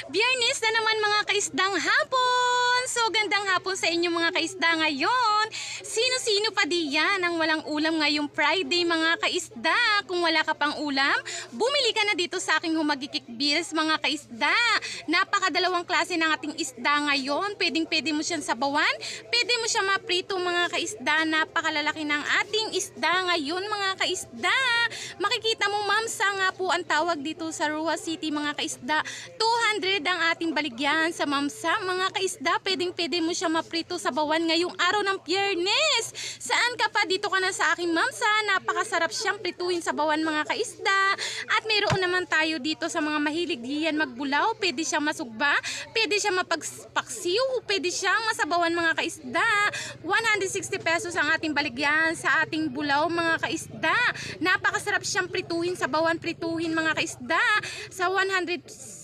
Biyernes na naman mga kaisdang hapon! So gandang hapon sa inyo mga kaisda ngayon. Sino-sino pa diyan ang walang ulam ngayong Friday mga kaisda? Kung wala ka pang ulam, bumili ka na dito sa aking Humagikik Bills mga kaisda. Napakadalawang klase ng ating isda ngayon. Pwedeng-pwede mo siyang sabawan, pwede mo siya maprito mga kaisda. Napakalalaki ng ating isda ngayon mga kaisda. Makikita mo mamsa nga po ang tawag dito sa Rua City mga kaisda. 200 ang ating baligyan sa mamsa mga kaisda. Pwedeng-pwede mo siya maprito sa bawan ngayong araw ng Biyernes. Saan ka pa? Dito ka na sa aking mamsa. Napakasarap siyang prituhin sa bawan mga kaisda. At mayroon naman tayo dito sa mga mahilig diyan magbulaw. Pwede siyang masugba, pwede siyang mapagpaksiw, pwede siyang masabawan mga kaisda. 160 pesos ang ating baligyan sa ating bulaw mga kaisda. Napakasarap siyang prituhin sa bawan, prituhin mga kaisda. Sa 160